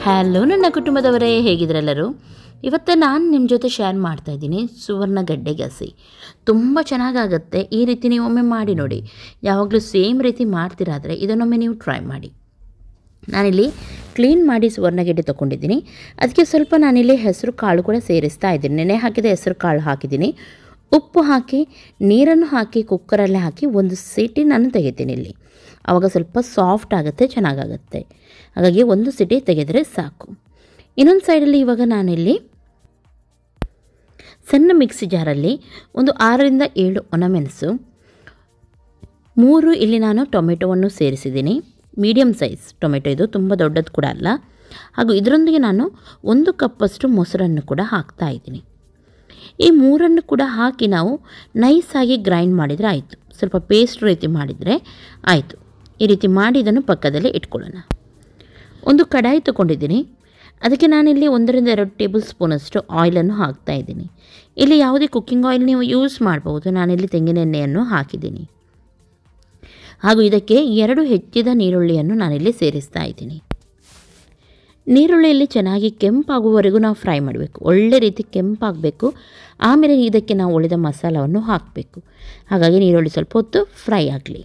Hello ನನ್ನ ಕುಟುಂಬದವರೇ, ಹೇಗಿದ್ರೆಲ್ಲರೂ? ಇವತ್ತು ನಾನು ನಿಮ್ಮ ಜೊತೆ ಶೇರ್ ಮಾಡ್ತಾ ಇದ್ದೀನಿ ಸುವರ್ಣ ಗಡ್ಡೆ ಗಸಿ. ತುಂಬ ಚೆನ್ನಾಗಾಗುತ್ತೆ. ಈ ರೀತಿ ನೀವು ಒಮ್ಮೆ ಮಾಡಿ ನೋಡಿ. ಯಾವಾಗಲೂ ಸೇಮ್ ರೀತಿ ಮಾಡ್ತಿರಾದರೆ ಇದನ್ನೊಮ್ಮೆ ನೀವು ಟ್ರೈ ಮಾಡಿ. ನಾನಿಲ್ಲಿ ಕ್ಲೀನ್ ಮಾಡಿ ಸುವರ್ಣ ಗೆಡ್ಡೆ ತೊಗೊಂಡಿದ್ದೀನಿ. ಅದಕ್ಕೆ ಸ್ವಲ್ಪ ನಾನಿಲ್ಲಿ ಹೆಸರು ಕಾಳು ಕೂಡ ಸೇರಿಸ್ತಾ ಇದ್ದೀನಿ. ನೆನೆ ಹಾಕಿದ ಹೆಸರು ಕಾಳು ಹಾಕಿದ್ದೀನಿ. ಉಪ್ಪು ಹಾಕಿ ನೀರನ್ನು ಹಾಕಿ ಕುಕ್ಕರಲ್ಲೇ ಹಾಕಿ ಒಂದು ಸೀಟಿ ನಾನು ತೆಗಿತೀನಿ. ಇಲ್ಲಿ ಆವಾಗ ಸ್ವಲ್ಪ ಸಾಫ್ಟ್ ಆಗುತ್ತೆ, ಚೆನ್ನಾಗಾಗುತ್ತೆ. ಹಾಗಾಗಿ ಒಂದು ಸಿಟಿ ತೆಗೆದರೆ ಸಾಕು. ಇನ್ನೊಂದು ಸೈಡಲ್ಲಿ ಇವಾಗ ನಾನಿಲ್ಲಿ ಸಣ್ಣ ಮಿಕ್ಸಿ ಜಾರಲ್ಲಿ ಒಂದು 6ರಿಂದ 7 ಒಣಮೆಣಸು, 3 ಇಲ್ಲಿ ನಾನು ಟೊಮೆಟೊವನ್ನು ಸೇರಿಸಿದ್ದೀನಿ. ಮೀಡಿಯಮ್ ಸೈಜ್ ಟೊಮೆಟೊ, ಇದು ತುಂಬ ದೊಡ್ಡದು ಕೂಡ ಅಲ್ಲ. ಹಾಗೂ ಇದರೊಂದಿಗೆ ನಾನು 1 ಕಪ್ಪಷ್ಟು ಮೊಸರನ್ನು ಕೂಡ ಹಾಕ್ತಾ ಇದ್ದೀನಿ. ಈ 3 ಕೂಡ ಹಾಕಿ ನಾವು ನೈಸಾಗಿ ಗ್ರೈಂಡ್ ಮಾಡಿದರೆ ಆಯಿತು. ಸ್ವಲ್ಪ ಪೇಸ್ಟ್ ರೀತಿ ಮಾಡಿದರೆ ಆಯಿತು. ಈ ರೀತಿ ಮಾಡಿ ಇದನ್ನು ಪಕ್ಕದಲ್ಲೇ ಇಟ್ಕೊಳ್ಳೋಣ. ಒಂದು ಕಡಾಯಿ ತೊಗೊಂಡಿದ್ದೀನಿ. ಅದಕ್ಕೆ ನಾನಿಲ್ಲಿ 1ರಿಂದ 2 ಟೇಬಲ್ ಸ್ಪೂನಷ್ಟು ಆಯಿಲನ್ನು ಹಾಕ್ತಾ ಇದ್ದೀನಿ. ಇಲ್ಲಿ ಯಾವುದೇ ಕುಕ್ಕಿಂಗ್ ಆಯಿಲ್ ನೀವು ಯೂಸ್ ಮಾಡ್ಬೋದು. ನಾನಿಲ್ಲಿ ತೆಂಗಿನ ಎಣ್ಣೆಯನ್ನು ಹಾಕಿದ್ದೀನಿ. ಹಾಗೂ ಇದಕ್ಕೆ 2 ಹೆಚ್ಚಿದ ನೀರುಳ್ಳಿಯನ್ನು ನಾನಿಲ್ಲಿ ಸೇರಿಸ್ತಾ ಇದ್ದೀನಿ. ನೀರುಳ್ಳಿಯಲ್ಲಿ ಚೆನ್ನಾಗಿ ಕೆಂಪಾಗುವವರೆಗೂ ನಾವು ಫ್ರೈ ಮಾಡಬೇಕು. ಒಳ್ಳೆ ರೀತಿ ಕೆಂಪಾಗಬೇಕು. ಆಮೇಲೆ ಇದಕ್ಕೆ ನಾವು ಉಳಿದ ಮಸಾಲವನ್ನು ಹಾಕಬೇಕು. ಹಾಗಾಗಿ ನೀರುಳ್ಳಿ ಸ್ವಲ್ಪ ಹೊತ್ತು ಫ್ರೈ ಆಗಲಿ.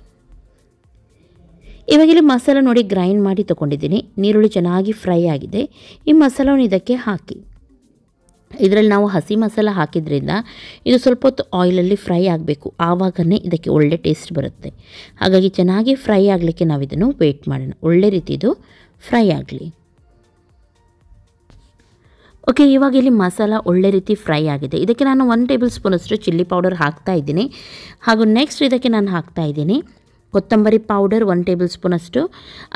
ಇವಾಗ ಇಲ್ಲಿ ಮಸಾಲ ನೋಡಿ ಗ್ರೈಂಡ್ ಮಾಡಿ ತೊಗೊಂಡಿದ್ದೀನಿ. ನೀರುಳ್ಳಿ ಚೆನ್ನಾಗಿ ಫ್ರೈ ಆಗಿದೆ. ಈ ಮಸಾಲವನ್ನು ಇದಕ್ಕೆ ಹಾಕಿ. ಇದರಲ್ಲಿ ನಾವು ಹಸಿ ಮಸಾಲ ಹಾಕಿದ್ರಿಂದ ಇದು ಸ್ವಲ್ಪ ಹೊತ್ತು ಆಯಿಲಲ್ಲಿ ಫ್ರೈ ಆಗಬೇಕು. ಆವಾಗನೇ ಇದಕ್ಕೆ ಒಳ್ಳೆ ಟೇಸ್ಟ್ ಬರುತ್ತೆ. ಹಾಗಾಗಿ ಚೆನ್ನಾಗಿ ಫ್ರೈ ಆಗಲಿಕ್ಕೆ ನಾವು ಇದನ್ನು ವೇಟ್ ಮಾಡೋಣ. ಒಳ್ಳೆ ರೀತಿ ಇದು ಫ್ರೈ ಆಗಲಿ. ಓಕೆ, ಇವಾಗ ಇಲ್ಲಿ ಮಸಾಲ ಒಳ್ಳೆ ರೀತಿ ಫ್ರೈ ಆಗಿದೆ. ಇದಕ್ಕೆ ನಾನು 1 ಟೇಬಲ್ ಸ್ಪೂನಷ್ಟು ಚಿಲ್ಲಿ ಪೌಡರ್ ಹಾಕ್ತಾ ಇದ್ದೀನಿ. ಹಾಗೂ ನೆಕ್ಸ್ಟ್ ಇದಕ್ಕೆ ನಾನು ಹಾಕ್ತಾ ಇದ್ದೀನಿ ಕೊತ್ತಂಬರಿ ಪೌಡರ್ 1 ಟೇಬಲ್ ಸ್ಪೂನಷ್ಟು,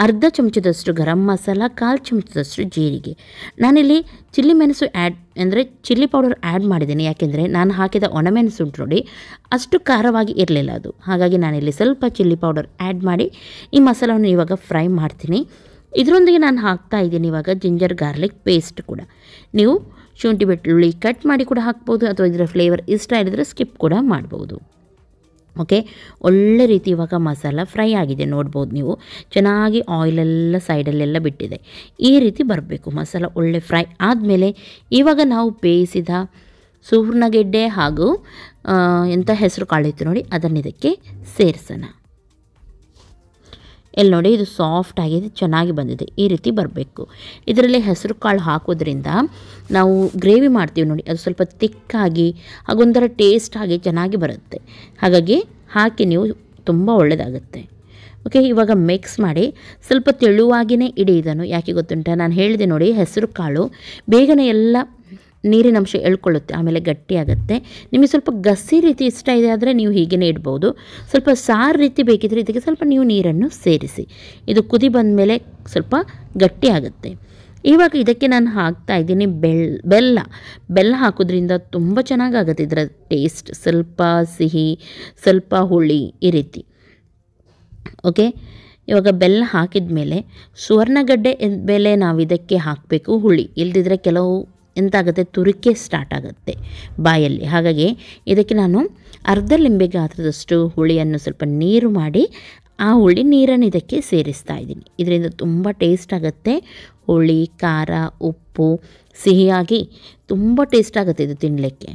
ಅರ್ಧ ಚಮಚದಷ್ಟು ಗರಂ ಮಸಾಲ, 1/4 ಚಮಚದಷ್ಟು ಜೀರಿಗೆ. ನಾನಿಲ್ಲಿ ಚಿಲ್ಲಿ ಮೆಣಸು ಚಿಲ್ಲಿ ಪೌಡರ್ ಆ್ಯಡ್ ಮಾಡಿದ್ದೀನಿ. ಯಾಕೆಂದರೆ ನಾನು ಹಾಕಿದ ಒಣಮೆಣಸು ಉಂಟು ನೋಡಿ, ಅಷ್ಟು ಖಾರವಾಗಿ ಇರಲಿಲ್ಲ ಅದು. ಹಾಗಾಗಿ ನಾನಿಲ್ಲಿ ಸ್ವಲ್ಪ ಚಿಲ್ಲಿ ಪೌಡರ್ ಆ್ಯಡ್ ಮಾಡಿ ಈ ಮಸಾಲವನ್ನು ಇವಾಗ ಫ್ರೈ ಮಾಡ್ತೀನಿ. ಇದರೊಂದಿಗೆ ನಾನು ಹಾಕ್ತಾ ಇದ್ದೀನಿ ಇವಾಗ ಜಿಂಜರ್ ಗಾರ್ಲಿಕ್ ಪೇಸ್ಟ್ ಕೂಡ. ನೀವು ಶುಂಠಿ ಬೆಳ್ಳುಳ್ಳಿ ಕಟ್ ಮಾಡಿ ಕೂಡ ಹಾಕ್ಬೋದು, ಅಥವಾ ಇದರ ಫ್ಲೇವರ್ ಇಷ್ಟ ಇದ್ದರೆ ಸ್ಕಿಪ್ ಕೂಡ ಮಾಡ್ಬೋದು. ಓಕೆ, ಒಳ್ಳೆ ರೀತಿ ಇವಾಗ ಮಸಾಲ ಫ್ರೈ ಆಗಿದೆ. ನೋಡ್ಬೋದು ನೀವು, ಚೆನ್ನಾಗಿ ಆಯಿಲೆಲ್ಲ ಸೈಡಲ್ಲೆಲ್ಲ ಬಿಟ್ಟಿದೆ. ಈ ರೀತಿ ಬರಬೇಕು ಮಸಾಲ ಒಳ್ಳೆ ಫ್ರೈ ಆದಮೇಲೆ ಇವಾಗ ನಾವು ಬೇಯಿಸಿದ ಸುವರ್ಣಗೆಡ್ಡೆ ಹಾಗೂ ಹೆಸರು ಕಾಳಿತ್ತು ನೋಡಿ, ಅದನ್ನು ಇದಕ್ಕೆ ಸೇರಿಸೋಣ. ಇಲ್ಲಿ ನೋಡಿ, ಇದು ಸಾಫ್ಟ್ ಆಗಿದೆ, ಚೆನ್ನಾಗಿ ಬಂದಿದೆ. ಈ ರೀತಿ ಬರಬೇಕು. ಇದರಲ್ಲಿ ಹೆಸರು ಕಾಳು ಹಾಕೋದ್ರಿಂದ ನಾವು ಗ್ರೇವಿ ಮಾಡ್ತೀವಿ ನೋಡಿ, ಅದು ಸ್ವಲ್ಪ ತಿಕ್ಕಾಗಿ ಹಾಗೊಂಥರ ಟೇಸ್ಟ್ ಆಗಿ ಚೆನ್ನಾಗಿ ಬರುತ್ತೆ. ಹಾಗಾಗಿ ಹಾಕಿ ನೀವು ತುಂಬ ಒಳ್ಳೆಯದಾಗುತ್ತೆ. ಓಕೆ, ಇವಾಗ ಮಿಕ್ಸ್ ಮಾಡಿ ಸ್ವಲ್ಪ ತೆಳುವಾಗಿಯೇ ಇಡಿ ಇದನ್ನು. ಯಾಕೆ ಗೊತ್ತುಂಟ, ನಾನು ಹೇಳಿದೆ ನೋಡಿ, ಹೆಸರು ಕಾಳು ಬೇಗನೆ ಎಲ್ಲ ನೀರಿನ ಅಂಶ ಎಳ್ಕೊಳ್ಳುತ್ತೆ, ಆಮೇಲೆ ಗಟ್ಟಿಯಾಗುತ್ತೆ. ನಿಮಗೆ ಸ್ವಲ್ಪ ಗಸಿ ರೀತಿ ಇಷ್ಟ ಇದೆ ಆದರೆ ನೀವು ಹೀಗೇ ಇಡ್ಬೋದು. ಸ್ವಲ್ಪ ಸಾರು ರೀತಿ ಬೇಕಿದ್ರೆ ಇದಕ್ಕೆ ಸ್ವಲ್ಪ ನೀವು ನೀರನ್ನು ಸೇರಿಸಿ. ಇದು ಕುದಿ ಬಂದ ಮೇಲೆ ಸ್ವಲ್ಪ ಗಟ್ಟಿಯಾಗುತ್ತೆ. ಇವಾಗ ಇದಕ್ಕೆ ನಾನು ಹಾಕ್ತಾ ಇದ್ದೀನಿ ಬೆಲ್ಲ ಹಾಕೋದ್ರಿಂದ ತುಂಬ ಚೆನ್ನಾಗಾಗುತ್ತೆ ಇದರ ಟೇಸ್ಟ್. ಸ್ವಲ್ಪ ಸಿಹಿ, ಸ್ವಲ್ಪ ಹುಳಿ, ಈ ರೀತಿ. ಓಕೆ, ಇವಾಗ ಬೆಲ್ಲ ಹಾಕಿದ ಮೇಲೆ ಸುವರ್ಣಗಡ್ಡೆ ಬೆಲೆ ನಾವು ಇದಕ್ಕೆ ಹಾಕಬೇಕು. ಹುಳಿ ಇಲ್ದಿದ್ರೆ ಕೆಲವು ಎಂತಾಗುತ್ತೆ, ತುರಿಕೆ ಸ್ಟಾರ್ಟ್ ಆಗುತ್ತೆ ಬಾಯಲ್ಲಿ. ಹಾಗಾಗಿ ಇದಕ್ಕೆ ನಾನು ಅರ್ಧ ಲಿಂಬೆ ಗಾತ್ರದಷ್ಟು ಹುಳಿಯನ್ನು ಸ್ವಲ್ಪ ನೀರು ಮಾಡಿ ಆ ಹುಳಿ ನೀರನ್ನು ಇದಕ್ಕೆ ಸೇರಿಸ್ತಾ ಇದ್ದೀನಿ. ಇದರಿಂದ ತುಂಬ ಟೇಸ್ಟ್ ಆಗುತ್ತೆ. ಹುಳಿ, ಖಾರ, ಉಪ್ಪು, ಸಿಹಿಯಾಗಿ ತುಂಬ ಟೇಸ್ಟ್ ಆಗುತ್ತೆ ಇದು ತಿನ್ನಲಿಕ್ಕೆ.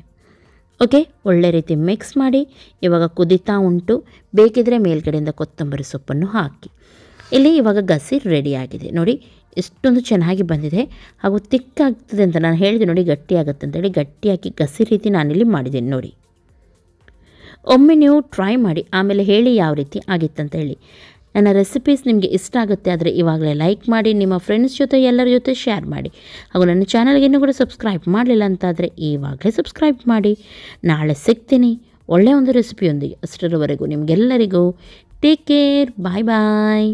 ಓಕೆ, ಒಳ್ಳೆ ರೀತಿ ಮಿಕ್ಸ್ ಮಾಡಿ ಇವಾಗ ಕುದೀತಾ ಉಂಟು. ಬೇಕಿದ್ರೆ ಮೇಲ್ಗಡೆಯಿಂದ ಕೊತ್ತಂಬರಿ ಸೊಪ್ಪನ್ನು ಹಾಕಿ. ಇಲ್ಲಿ ಇವಾಗ ಗಸಿ ರೆಡಿಯಾಗಿದೆ ನೋಡಿ, ಎಷ್ಟೊಂದು ಚೆನ್ನಾಗಿ ಬಂದಿದೆ. ಹಾಗೂ ತಿಕ್ಕಾಗ್ತದೆ ಅಂತ ನಾನು ಹೇಳಿದೆ ನೋಡಿ, ಗಟ್ಟಿಯಾಗುತ್ತೆ ಅಂತೇಳಿ. ಗಟ್ಟಿಯಾಗಿ ಗಸಿ ರೀತಿ ನಾನಿಲ್ಲಿ ಮಾಡಿದ್ದೀನಿ ನೋಡಿ. ಒಮ್ಮೆ ನೀವು ಟ್ರೈ ಮಾಡಿ, ಆಮೇಲೆ ಹೇಳಿ ಯಾವ ರೀತಿ ಆಗಿತ್ತಂತ ಹೇಳಿ. ನನ್ನ ರೆಸಿಪೀಸ್ ನಿಮಗೆ ಇಷ್ಟ ಆಗುತ್ತೆ ಆದರೆ ಇವಾಗಲೇ ಲೈಕ್ ಮಾಡಿ, ನಿಮ್ಮ ಫ್ರೆಂಡ್ಸ್ ಜೊತೆ ಎಲ್ಲರ ಜೊತೆ ಶೇರ್ ಮಾಡಿ. ಹಾಗೂ ನನ್ನ ಚಾನಲ್ಗೆ ಇನ್ನೂ ಕೂಡ ಸಬ್ಸ್ಕ್ರೈಬ್ ಮಾಡಲಿಲ್ಲ ಅಂತಾದರೆ ಇವಾಗಲೇ ಸಬ್ಸ್ಕ್ರೈಬ್ ಮಾಡಿ. ನಾಳೆ ಸಿಗ್ತೀನಿ ಒಳ್ಳೆಯ ಒಂದು ರೆಸಿಪಿಯೊಂದಿಗೆ. ಅಷ್ಟರವರೆಗೂ ನಿಮಗೆಲ್ಲರಿಗೂ ಟೇಕ್ ಕೇರ್, ಬಾಯ್ ಬಾಯ್.